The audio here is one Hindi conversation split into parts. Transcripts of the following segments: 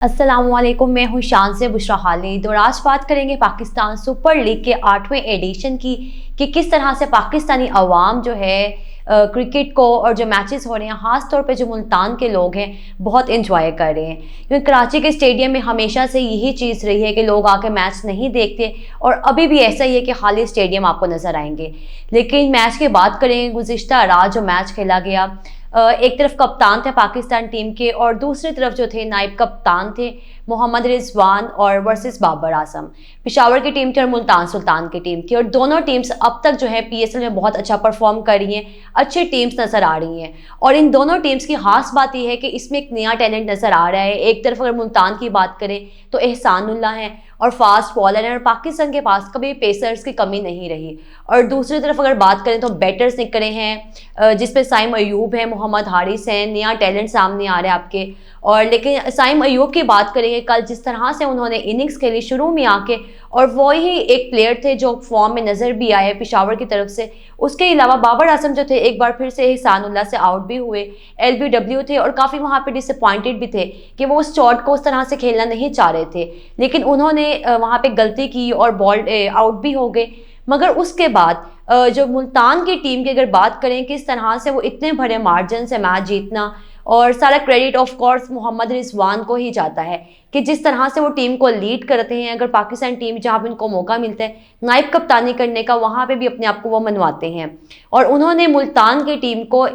अस्सलामुअलैकुम, मैं हूँ शान से बुशरा खालिद और आज बात करेंगे पाकिस्तान सुपर लीग के 8वें एडिशन की कि किस तरह से पाकिस्तानी अवाम जो है क्रिकेट को और जो मैचेस हो रहे हैं ख़ास तौर पे जो मुल्तान के लोग हैं बहुत इंजॉय कर रहे हैं। क्योंकि कराची के स्टेडियम में हमेशा से यही चीज़ रही है कि लोग आके मैच नहीं देखते और अभी भी ऐसा ही है कि खाली स्टेडियम आपको नज़र आएंगे। लेकिन मैच की बात करें, गुज़िश्ता रात जो मैच खेला गया, एक तरफ कप्तान थे पाकिस्तान टीम के और दूसरी तरफ जो थे नायब कप्तान थे मोहम्मद रिजवान और वर्सेस बाबर आजम। पेशावर की टीम थी और मुल्तान सुल्तान की टीम थी और दोनों टीम्स अब तक जो है पीएसएल में बहुत अच्छा परफॉर्म कर रही हैं, अच्छी टीम्स नज़र आ रही हैं। और इन दोनों टीम्स की खास बात यह है कि इसमें एक नया टैलेंट नज़र आ रहा है। एक तरफ अगर मुल्तान की बात करें तो एहसानुल्लाह हैं और फास्ट बॉलर हैं और पाकिस्तान के पास कभी पेसर्स की कमी नहीं रही। और दूसरी तरफ अगर बात करें तो बैटर्स निकले हैं जिसपे साइम अयूब है, मोहम्मद हारिस हैं, नया टैलेंट सामने आ रहा है आपके। और लेकिन साइम अयूब की बात करेंगे, कल जिस तरह से उन्होंने इनिंग्स खेली शुरू में आके, और वही एक प्लेयर थे जो फॉर्म में नज़र भी आए पेशावर की तरफ से। उसके अलावा बाबर आजम जो थे एक बार फिर से एहसानुल्लाह से आउट भी हुए, एलबीडब्ल्यू थे और काफ़ी वहाँ पे डिसअपॉइंटेड भी थे कि वो उस शॉट को उस तरह से खेलना नहीं चाह रहे थे, लेकिन उन्होंने वहाँ पे गलती की और बॉल आउट भी हो गए। मगर उसके बाद जो मुल्तान की टीम की अगर बात करें किस तरह से वो इतने बड़े मार्जिन से मैच जीतना, और सारा credit of course Mohammad Rizwan को ही जाता है कि जिस तरह से वो टीम को लीड करते हैं। अगर पाकिस्तान टीम जहाँ पे उनको मौका मिलता है नायब कप्तानी करने का, वहाँ पे भी अपने आप को वो मनवाते हैं। और उन्होंने मुल्तान की टीम को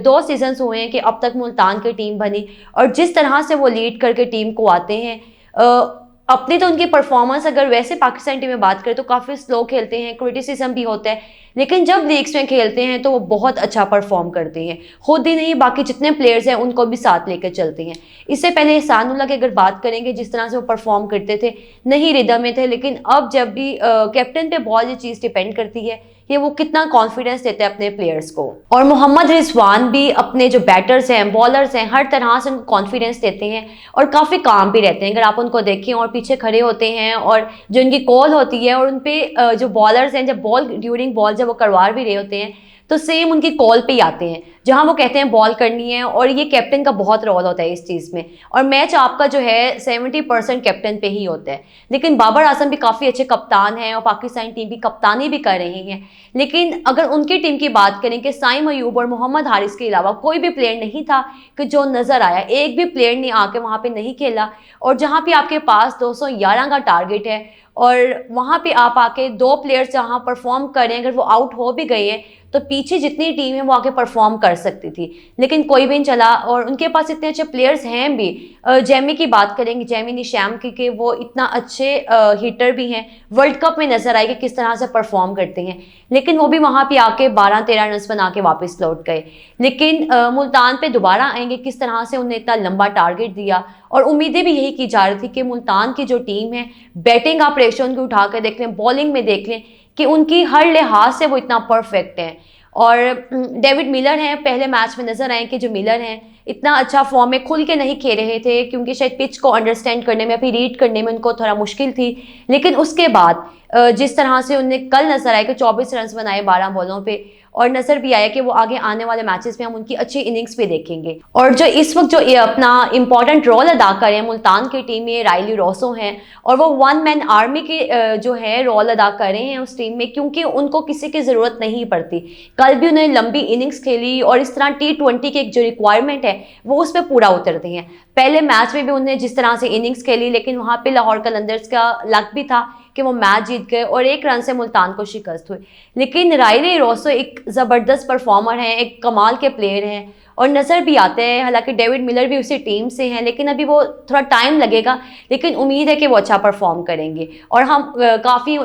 दो सीजन्स हुए हैं कि अब तक मुल्तान की टीम बनी, और जिस तरह से वो लीड करके टीम को आते हैं, अपनी तो उनकी परफॉर्मेंस अगर वैसे पाकिस्तान टीम में बात करें तो काफ़ी स्लो खेलते हैं, क्रिटिसिज्म भी होता है, लेकिन जब लीग्स में खेलते हैं तो वो बहुत अच्छा परफॉर्म करते हैं। खुद ही नहीं, बाकी जितने प्लेयर्स हैं उनको भी साथ लेकर चलते हैं। इससे पहले एहसानुल्लाह की अगर बात करेंगे, जिस तरह से वो परफॉर्म करते थे नहीं रिदम में थे, लेकिन अब जब भी कैप्टन पे बहुत ये चीज़ डिपेंड करती है कि वो कितना कॉन्फिडेंस देते हैं अपने प्लेयर्स को। और मोहम्मद रिजवान भी अपने जो बैटर्स हैं, बॉलर्स हैं, हर तरह से उनको कॉन्फिडेंस देते हैं और काफ़ी काम भी रहते हैं। अगर आप उनको देखें और पीछे खड़े होते हैं और जो इनकी कॉल होती है और उन पे जो बॉलर्स हैं जब बॉल ड्यूरिंग बॉल जब वो करवा भी रहे होते हैं तो सेम उनकी कॉल पे ही आते हैं जहां वो कहते हैं बॉल करनी है, और ये कैप्टन का बहुत रोल होता है इस चीज़ में। और मैच आपका जो है 70% कैप्टन पे ही होता है। लेकिन बाबर आजम भी काफ़ी अच्छे कप्तान हैं और पाकिस्तानी टीम की कप्तानी भी कर रही हैं। लेकिन अगर उनकी टीम की बात करें कि साइम अयूब और मोहम्मद हारिस के अलावा कोई भी प्लेयर नहीं था कि जो नज़र आया, एक भी प्लेयर ने आके वहाँ पर नहीं खेला। और जहाँ पर आपके पास 211 का टारगेट है और वहाँ पे आप आके दो प्लेयर्स जहाँ परफॉर्म कर रहे हैं, अगर वो आउट हो भी गए हैं तो पीछे जितनी टीम है वो आके परफॉर्म कर सकती थी, लेकिन कोई भी नहीं चला। और उनके पास इतने अच्छे प्लेयर्स हैं भी। जैमी की बात करेंगे, जैमी निशाम की वो इतना अच्छे हिटर भी हैं, वर्ल्ड कप में नजर आए कि किस तरह से परफॉर्म करते हैं, लेकिन वो भी वहाँ पे आके 12-13 रन बना के वापस लौट गए। लेकिन मुल्तान पे दोबारा आएंगे, किस तरह से उन्हें इतना लंबा टारगेट दिया, और उम्मीदें भी यही की जा रही थी कि मुल्तान की जो टीम है, बैटिंग आप रेशो उनकी उठा कर देख लें, बॉलिंग में देख लें कि उनकी हर लिहाज से वो इतना परफेक्ट है। और डेविड मिलर हैं, पहले मैच में नजर आए कि जो मिलर हैं इतना अच्छा फॉर्म में खुल के नहीं खेल रहे थे क्योंकि शायद पिच को अंडरस्टैंड करने में, अभी रीड करने में उनको थोड़ा मुश्किल थी। लेकिन उसके बाद जिस तरह से उन्हें कल नजर आया कि 24 रन बनाए 12 बॉलों पे, और नजर भी आया कि वो आगे आने वाले मैचेस में हम उनकी अच्छी इनिंग्स भी देखेंगे। और जो इस वक्त जो अपना इंपॉर्टेंट रोल अदा कर रहे हैं मुल्तान की टीम में, रायली रोसो हैं, और वो वन मैन आर्मी के जो है रोल अदा कर रहे हैं उस टीम में, क्योंकि उनको किसी की ज़रूरत नहीं पड़ती। कल भी उन्हें लंबी इनिंग्स खेली और इस तरह T20 की एक जो रिक्वायरमेंट है वो उस पर पूरा उतरते हैं। पहले मैच में भी उन्हें जिस तरह से इनिंग्स खेली, लेकिन वहाँ पे लाहौर कलंदर्स का लक भी था कि वो मैच जीत गए और 1 रन से मुल्तान को शिकस्त हुई। लेकिन रायली रोसो एक ज़बरदस्त परफॉर्मर हैं, एक कमाल के प्लेयर हैं और नज़र भी आते हैं। हालांकि डेविड मिलर भी उसी टीम से हैं, लेकिन अभी वो थोड़ा टाइम लगेगा, लेकिन उम्मीद है कि वो अच्छा परफॉर्म करेंगे और हम काफ़ी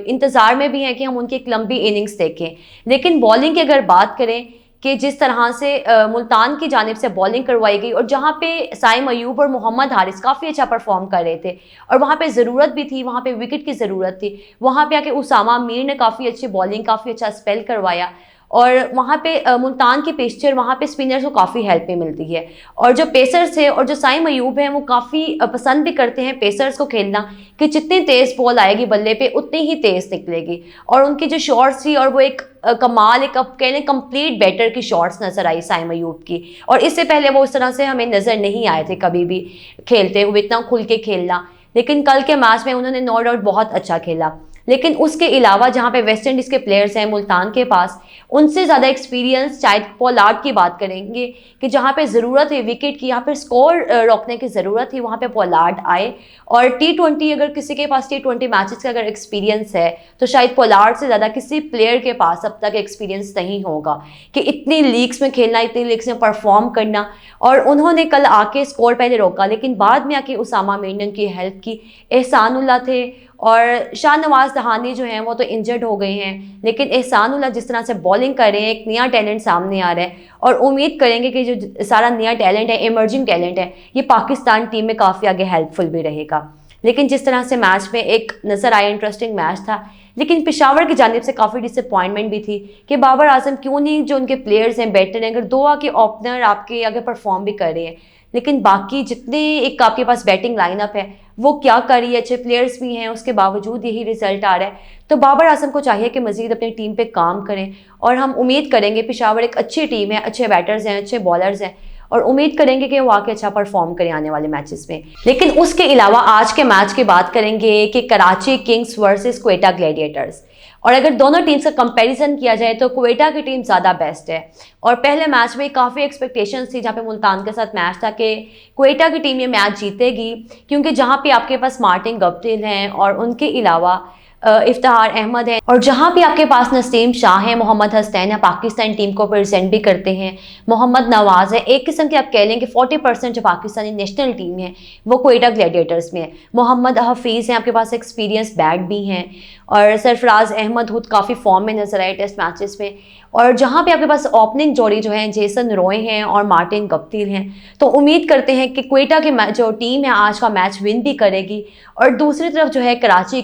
इंतज़ार में भी हैं कि हम उनकी एक लंबी इनिंग्स देखें। लेकिन बॉलिंग की अगर बात करें कि जिस तरह से मुल्तान की जानिब से बॉलिंग करवाई गई और जहाँ पे साइम अयूब और मोहम्मद हारिस काफ़ी अच्छा परफॉर्म कर रहे थे और वहाँ पे ज़रूरत भी थी, वहाँ पे विकेट की ज़रूरत थी, वहाँ पे आके उसामा मीर ने काफ़ी अच्छी बॉलिंग, काफ़ी अच्छा स्पेल करवाया। और वहाँ पे मुल्तान के पेसर वहाँ पे स्पिनर्स को काफ़ी हेल्प भी मिलती है। और जो पेसर्स है और जो साइम अयूब है वो काफ़ी पसंद भी करते हैं पेसर्स को खेलना, कि जितनी तेज़ बॉल आएगी बल्ले पे उतनी ही तेज़ निकलेगी। और उनकी जो शॉट्स थी और वो एक कमाल, एक अब कह लें कंप्लीट बैटर की शॉट्स नज़र आई साइम अयूब की। और इससे पहले वो उस तरह से हमें नज़र नहीं आए थे कभी भी खेलते हुए, इतना खुल के खेलना। लेकिन कल के मैच में उन्होंने नो डाउट बहुत अच्छा खेला। लेकिन उसके अलावा जहाँ पे वेस्ट इंडीज़ के प्लेयर्स हैं मुल्तान के पास, उनसे ज़्यादा एक्सपीरियंस शायद पोलार्ड की बात करेंगे, कि जहाँ पे ज़रूरत है विकेट की, यहाँ पे स्कोर रोकने की ज़रूरत थी, वहाँ पे पोलार्ड आए। और T20 अगर किसी के पास T20 मैचेस का अगर एक्सपीरियंस है तो शायद पोलार्ड से ज़्यादा किसी प्लेयर के पास अब तक एक्सपीरियंस नहीं होगा कि इतनी लीग्स में खेलना, इतनी लीग्स में परफॉर्म करना। और उन्होंने कल आके स्कोर पहले रोका लेकिन बाद में आके उसामा मीर ने उनकी हेल्प की। एहसानुल्लाह थे और शाहनवाज दहानी जो हैं वो तो इंजर्ड हो गए हैं, लेकिन एहसानुल्लाह जिस तरह से बॉलिंग कर रहे हैं, एक नया टैलेंट सामने आ रहा है। और उम्मीद करेंगे कि जो सारा नया टैलेंट है, इमर्जिंग टैलेंट है, ये पाकिस्तान टीम में काफ़ी आगे हेल्पफुल भी रहेगा। लेकिन जिस तरह से मैच में एक नज़र आया, इंटरेस्टिंग मैच था, लेकिन पेशावर की जानिब से काफ़ी डिसअपॉइंटमेंट भी थी कि बाबर आजम क्यों नहीं, जो उनके प्लेयर्स हैं बेटर हैं, अगर दो आके ओपनर आपके आगे परफॉर्म भी कर रहे हैं, लेकिन बाकी जितने एक आपके पास बैटिंग लाइनअप है वो क्या कर रही है, अच्छे प्लेयर्स भी हैं, उसके बावजूद यही रिजल्ट आ रहा है। तो बाबर आजम को चाहिए कि मज़ीद अपनी टीम पे काम करें। और हम उम्मीद करेंगे, पेशावर एक अच्छी टीम है, अच्छे बैटर्स हैं, अच्छे बॉलर्स हैं, और उम्मीद करेंगे कि वो आके अच्छा परफॉर्म करें आने वाले मैचेस में। लेकिन उसके अलावा आज के मैच की बात करेंगे कि Karachi Kings versus Quetta Gladiators. और अगर दोनों टीम्स का कंपैरिजन किया जाए तो क्वेटा की टीम ज़्यादा बेस्ट है। और पहले मैच में काफ़ी एक्सपेक्टेशंस थी जहाँ पे मुल्तान के साथ मैच था कि क्वेटा की टीम ये मैच जीतेगी, क्योंकि जहाँ पे आपके पास मार्टिन गप्टिल हैं और उनके अलावा इफ्तिखार अहमद है, और जहाँ भी आपके पास नसीम शाह हैं, मोहम्मद हसनैन है, पाकिस्तान टीम को प्रेजेंट भी करते हैं, मोहम्मद नवाज है, एक किस्म के आप कह लें कि 40% जो पाकिस्तानी नेशनल टीम है वो क्वेटा ग्लैडिएटर्स में है। मोहम्मद हफीज़ हैं आपके पास, एक्सपीरियंस बैट भी हैं, और सरफराज अहमद खुद काफ़ी फॉर्म में नजर आए टेस्ट मैचेस में। और जहाँ पे आपके पास ओपनिंग जोड़ी जो है जेसन रॉय हैं और मार्टिन गप्टिल हैं, तो उम्मीद करते हैं कि क्वेटा की जो टीम है आज का मैच विन भी करेगी। और दूसरी तरफ जो है कराची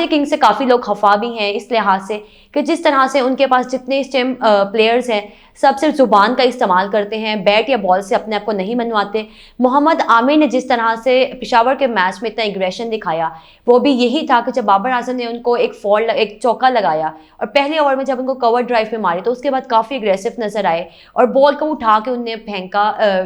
किंग्स से काफ़ी लोग खफा भी हैं इस लिहाज से कि जिस तरह से उनके पास जितने इस टाइम प्लेयर्स हैं सब सिर्फ ज़ुबान का इस्तेमाल करते हैं, बैट या बॉल से अपने आप को नहीं मनवाते। मोहम्मद आमिर ने जिस तरह से पेशावर के मैच में इतना एग्रेशन दिखाया, वो भी यही था कि जब बाबर आजम ने उनको एक चौका लगाया और पहले ओवर में जब उनको कवर ड्राइव पे मारी तो उसके बाद काफ़ी एग्रेसिव नजर आए और बॉल को उठा के उनने फेंका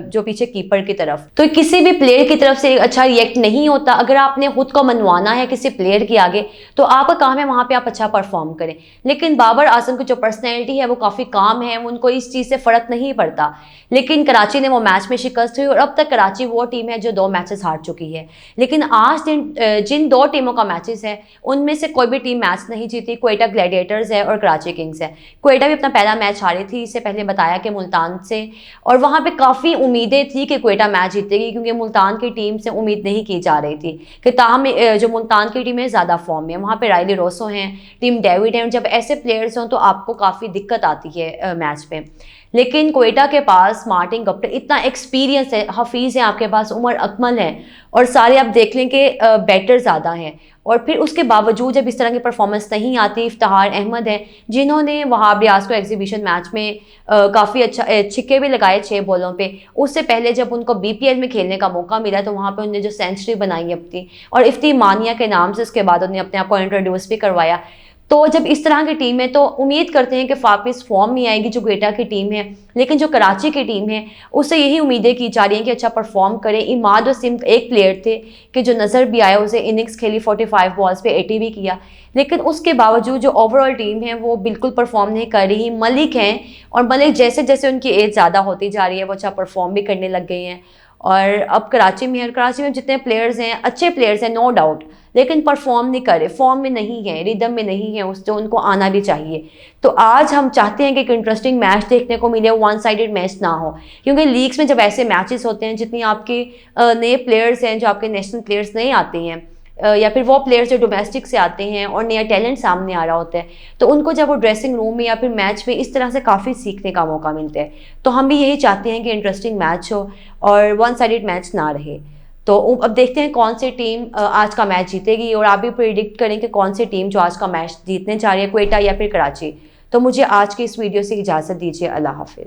जो पीछे कीपर की तरफ। तो किसी भी प्लेयर की तरफ से अच्छा रिएक्ट नहीं होता। अगर आपने खुद को मनवाना है किसी प्लेयर के आगे तो आपका काम है वहाँ पे आप अच्छा परफॉर्म करें। लेकिन बाबर आजम की जो पर्सनैलिटी है वो काफ़ी काम है, उनको इस चीज़ से फ़र्क नहीं पड़ता। लेकिन कराची ने वो मैच में शिकस्त हुई और अब तक कराची वो टीम है जो 2 मैचेस हार चुकी है। लेकिन आज जिन 2 टीमों का मैचेस है उनमें से कोई भी टीम मैच नहीं जीती। क्वेटा ग्लैडिएटर्स है और कराची किंग्स है। क्वेटा भी अपना पहला मैच हारी थी, इससे पहले बताया कि मुल्तान से, और वहाँ पे काफ़ी उम्मीदें थी कि क्वेटा मैच जीतेगी क्योंकि मुल्तान की टीम से उम्मीद नहीं की जा रही थी कि ताहम जो मुल्तान की टीम है ज़्यादा फॉर्म में, वहाँ पे रायली रोसो हैं, टीम डेविड हैं, जब ऐसे प्लेयर्स हों तो आपको काफ़ी दिक्कत आती है मैच में। लेकिन क्वेटा के पास मार्टिन गप्टिल इतना एक्सपीरियंस है, हफीज़ है आपके पास, उमर अकमल है, और सारे आप देख लें कि बैटर ज़्यादा हैं, और फिर उसके बावजूद जब इस तरह की परफॉर्मेंस नहीं आती। इफ्तिखार अहमद है जिन्होंने वहाब रियाज को एग्जीबिशन मैच में काफ़ी अच्छा छिक्के भी लगाए 6 बॉलों पे। उससे पहले जब उनको BPL में खेलने का मौका मिला तो वहाँ पे उन्होंने जो सेंचुरी बनाई अपनी, और इफ्ती मानिया के नाम से उसके बाद उन्होंने अपने आप को इंट्रोड्यूस भी करवाया। तो जब इस तरह की टीम है तो उम्मीद करते हैं कि वापस फॉर्म में आएगी जो क्वेटा की टीम है। लेकिन जो कराची की टीम है उससे यही उम्मीदें की जा रही हैं कि अच्छा परफॉर्म करे। इमाद वसीम एक प्लेयर थे कि जो नज़र भी आया, उसे इनिंग्स खेली 45 बॉल्स पे 80 भी किया, लेकिन उसके बावजूद जो ओवरऑल टीम है वो बिल्कुल परफॉर्म नहीं कर रही। मलिक हैं, और मलिक जैसे जैसे उनकी एज ज़्यादा होती जा रही है वो अच्छा परफॉर्म भी करने लग गए हैं। और अब कराची में है, कराची में जितने प्लेयर्स हैं अच्छे प्लेयर्स हैं नो डाउट, लेकिन परफॉर्म नहीं करे, फॉर्म में नहीं है, रिदम में नहीं है, उस जो उनको आना भी चाहिए। तो आज हम चाहते हैं कि एक इंटरेस्टिंग मैच देखने को मिले, वन साइडेड मैच ना हो, क्योंकि लीग्स में जब ऐसे मैचेस होते हैं जितनी आपके नए प्लेयर्स हैं, जो आपके नेशनल प्लेयर्स नहीं आते हैं या फिर वो प्लेयर्स जो डोमेस्टिक से आते हैं और नया टैलेंट सामने आ रहा होता है, तो उनको जब वो ड्रेसिंग रूम में या फिर मैच में इस तरह से काफ़ी सीखने का मौका मिलता है। तो हम भी यही चाहते हैं कि इंटरेस्टिंग मैच हो और वन साइडेड मैच ना रहे। तो अब देखते हैं कौन सी टीम आज का मैच जीतेगी, और आप भी प्रिडिक्ट करें कि कौन सी टीम जो आज का मैच जीतने जा रही है, क्वेटा या फिर कराची। तो तो मुझे आज के इस वीडियो से इजाज़त दीजिए। अल्लाह हाफिज़।